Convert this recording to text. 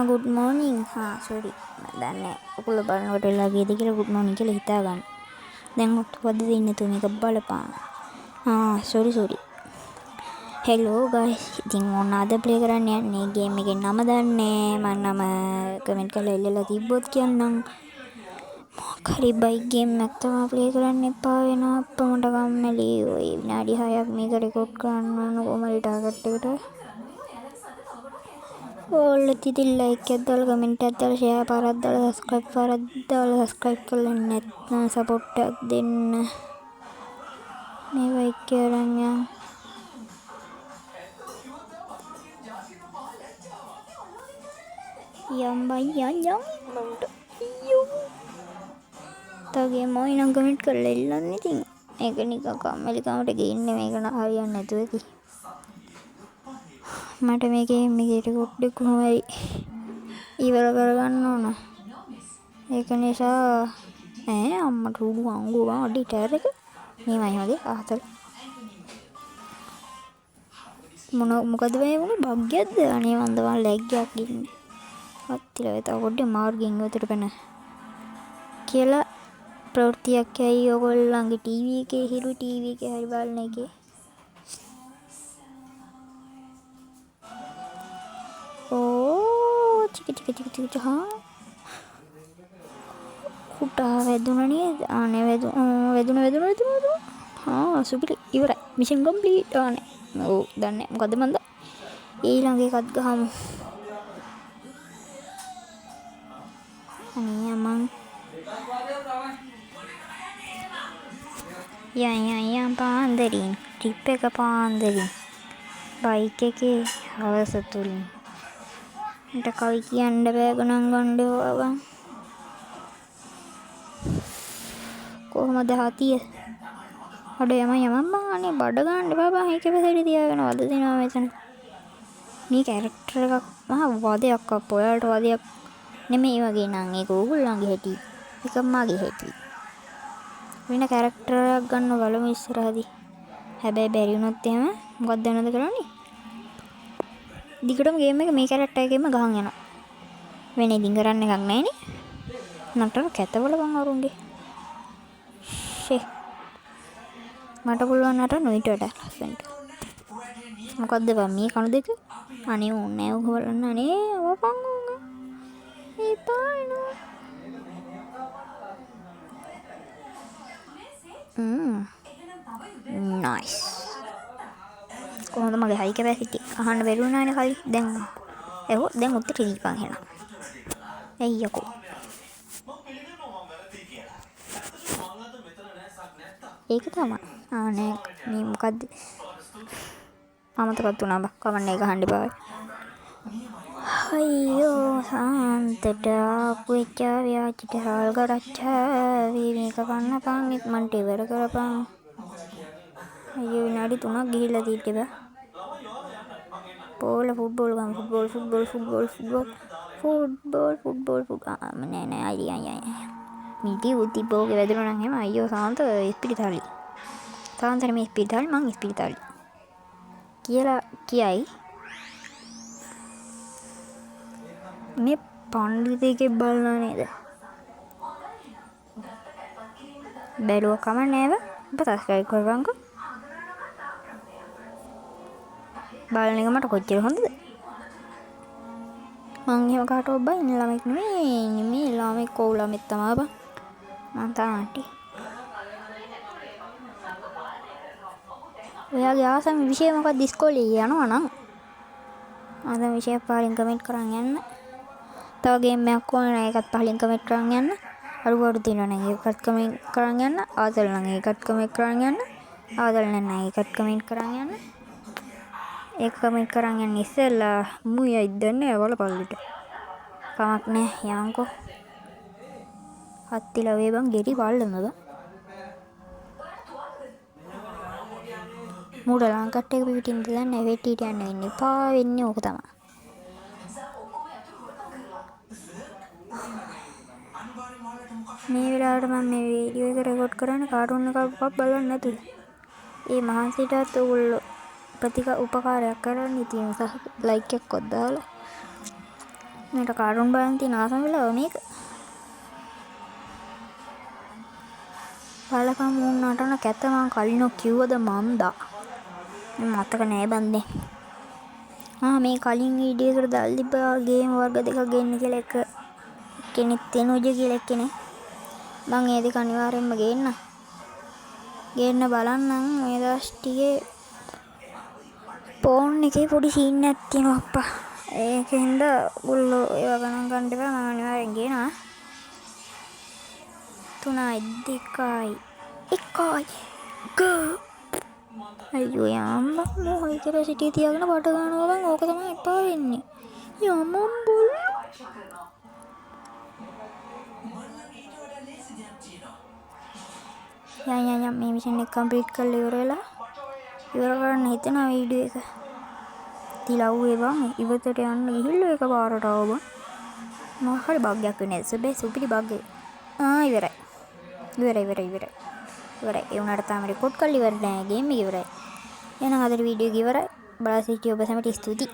Good morning. Sorry මම දන්නේ ඔයගොල්ලෝ බලනකොට වෙලා ගියද කියලා ගුඩ් මෝර්නිං කියලා හිතා ගන්න. දැන් ඔතකොද ඉන්නේ තු මේක බලපන්. සෝරි. Hello guys. ඉතින් මොනවාද ප්ලේ කරන්න යන්නේ? ගේම් එකේ නම දන්නේ මම නම කමෙන්ට් කරලා ඉල්ලලා තිබ්බොත් කියන්නම්. මොකරි බයි ගේම් එකක් තමයි ප්ලේ කරන්න එපා වෙනවා අප්පමට කම්මැලි. ඔය විනාඩි 6ක් මේක රෙකෝඩ් කරන්න ඕන කොහමද ටාගට් එකට. ඕල්ල තිතින් ලයික් එකක් දාලා කමෙන්ට් එකක් දාලා ෂෙයා පාරක් දාලා සබ්ස්ක්‍රයිබ් කරලා නැත්නම් සපෝට් එකක් දෙන්න. මේ වයික් කරන් යම් බංට තගේ මොයි නම් කමෙන්ට් කරලා ඉල්ලන්න. ඉතින් ඒක නිකන් කම්මැලිකමට ගින්නේ මේක නම් හරියන්නේ නැතුව ඇති. මට මේකේ රෙකෝඩ් එක කොහොමයි ඉවර කරගන්න ඕන. ඒක නිසා අම්මට උඩු අංගුවා එඩිටර් එක මේමයි හොදේ ආතල් මොකද මේ වුනේ බග්යක්ද? අනේ වන්දවා ලැග් එකක් ඉන්නේ. අත්තිලා ඒ තව පොඩ්ඩක් මාර්ගෙන් උතර පැන කියලා ප්‍රවෘත්තියක් ඇයි ඔයගොල්ලන්ගේ ටීවී එකේ හිරු ටීවී එකේ හරි බලන එකේ ටික කුටා වැදුණා නේද? අනේ වැදුණා. සුපිරි ඉවරයි. Mission complete. ඔව් දන්නේ මොකද මන්ද ඊළඟ එකත් ගහමු. අනේ මං යන් පාන්දරින් ට්‍රිප් එක පාන්දරින් බයික් එකේ හවස තුලින් මට කවි කියන්න බෑ ගණන් ගන්න ඕවා. කොහමද හතිය? අඩ යමන් බං අනේ බඩ ගන්න එපා බං. ඒකේ පැසෙලි තියාගෙන වද දෙනවා මෙතන. මේ කැරක්ටර් එකක් වදයක් අප්ප. ඔයාලට වදයක් නෙමෙයි වගේ නං. ඒක ඕගොල්ලන්ගේ හැටි. ඒක මගේ හැටි. වෙන කැරක්ටර් එකක් ගන්න බලමු ඉස්සරහදී. හැබැයි බැරි වුණොත් එහෙම මොකක්ද දැනද කරන්නේ? දිගටම ගේම් එක මේ කැරක්ටර් එකෙම ගහන් යනවා. වෙන ඉදින් කරන්න එකක් නැහැ නේ. නටන කැතවල බං අරුන්ගේ. මට පුළුවන් නටන්න ඊට වඩා ලස්සනට. මොකද්ද බං මේ කණු දෙක? අනේ ඕනේ ඔක බලන්න. අනේ අවපන් ඕක. එපා නෝ. නයිස්. කොහොමද මගේ හයි කැපැසිටි අහන්න බැරි වුණානේ කලින්. දැන් උත්තර දීපන් එහෙනම්. එయ్యකෝ. ඒක තමයි. නෑ මේ මොකද්ද? අමතකත් වුණා බා. කවන්නේ ගහන්න එපා. අයියෝ සාන්තට ආපු එච්චා ව්‍යාජිට හාල් කරච්චා මේක කන්නපන් ඉක්මනට ඉවර කරපන්. අයියෝ විනාඩි 3ක් ගිහිල්ලා තිබ්බේ බා. ෆුට්බෝල් නෑ අයියා මිටි උති බෝගේ වැදුණා නම් එහෙම අයියෝ සාන්ත ඉස්පිරිතාලේ. සාන්තර මේ ඉස්පිරිතාලේ මං ඉස්පිරිතාලේ කියලා කියයි. මේ පණ්ඩිතයෙක් බලනා නේද? බැලුව කමන්නේ නේද? ඔබ සබ්ස්ක්‍රයිබ් කරගන්නකෝ. බලන එක මට කොච්චර හොඳද? මං එහෙම කාටවත් බයින් ළමෙක් නෙමෙයි ළමෙක් කෝ ළමෙක් තමයි බං. මං තාන්ටි. ඔයාගේ ආසම විෂය මොකක්ද ඉස්කෝලේ යනවා නම්? ආසම විෂය පාලින් කමෙන්ට් කරන් යන්න. තව ගේම් එකක් ඕන නම් ඒකත් පහලින් කමෙන්ට් කරන් යන්න. අරුවරු තියෙනවා නම් ඒකත් කමෙන්ට් කරන් යන්න. ආතල් නම් ඒකත් කමෙන්ට් කරන් යන්න. ආතල් නම් ඒකත් කමෙන්ට් කරන් යන්න. ඒක කමෙන්ට් කරන් යන්න ඉස්සෙල්ලා මුයයි දන්නේ වලපල්ලිට. කමක් නෑ යන්කෝ. අත්තිලා වේ බං ගෙරි වල්ලම බං. මුඩ ලංකට් එක පිටින් දාන්න වෙට්ටිට යන්න වෙන්නේ. පා වෙන්නේ ඕක තමයි. මේ වෙලාවට මම මේ වීඩියෝ එක රෙකෝඩ් කරන්නේ කාටුන් එකක් බලන්න නැතුව. ඒ මහන්සියටත් ඔයගොල්ලෝ උපකාරයක් කරන්න ඉතින් ලයික් එකක්වත් දාලා මට කාටුන් බලන්න තියෙන ආසම වෙලාව මේක. බලපන් මුන් නටන කැත මං කලින් කිව්වද මන්දා. මතක නෑ බන්දේ. මේ කලින් වීඩියෝ එකට දාලා තිබ්බා ගේම් වර්ග දෙකක් ගන්න කියලා එක කෙනෙක් තෙනුජ කියලා එක්කෙනේ. මං ඒ දෙක අනිවාර්යෙන්ම ගේන්න බලන්නම්. මේ දවස් ටිකේ ෆෝන් එකේ පොඩි සීන් එකක් තියෙනවා අප්පා. ඒකෙන්ද ගොල්ලෝ ඒවා ගණන් ගන්න එපා. මම අනිවාර්යෙන් ගේනවා. 3යි 2යි 1යි ගෝ. අයියෝ යම්මා මොහොයි කියලා සිටිය තියාගෙන බට ගන්නවා බං. ඕක තමයි එපා වෙන්නේ. යම්මම් බොල්. යම් මේ මිෂන් එක කම්ප්ලීට් කරලා ඉවර කරන්න හිතනවා වීඩියෝ එක. තිලව්වේ බං ඉවතට යන්න ගිහිල්ලා එක පාරට ආව බං. මොකක් හරි බග් එකක් වෙන්නේ. සුබේ සුපිරි බග් එක. ඉවරයි. ඒ උනාට තාම රෙකෝඩ් කරලා ඉවර නෑ. ගේම් එක ඉවරයි. එහෙනම් අද වීඩියෝ එක ඉවරයි. බලලා සිටිය ඔබ සැමට ස්තුතියි.